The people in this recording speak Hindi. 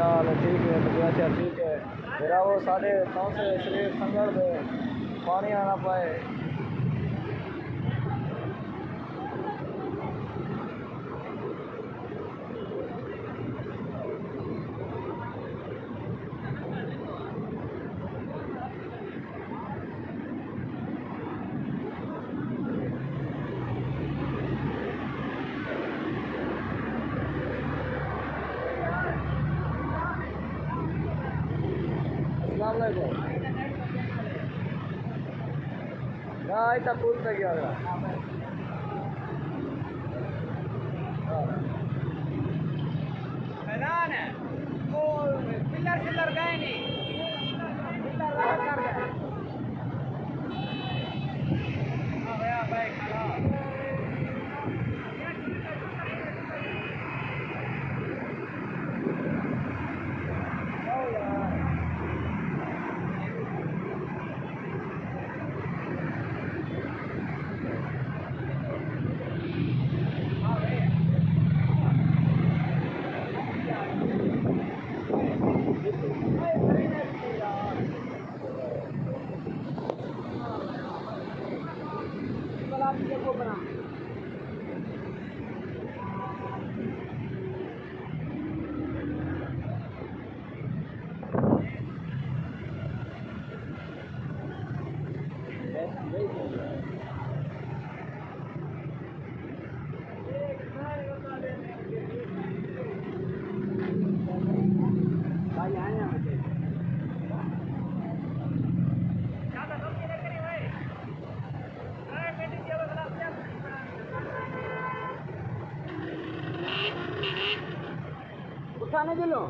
हाल है? ठीक है, तबीयत है ठीक है। मेरा वो साढ़े 9 से शरीर संगड़ दे पानी आना पाए। अस्सलाम वालेकुम। ना इतना कूद पे गया था। मैदान है वो पिलर सिलर गए नहीं पिलर कर गए गया भाई खड़ा को बना उठाने के लो।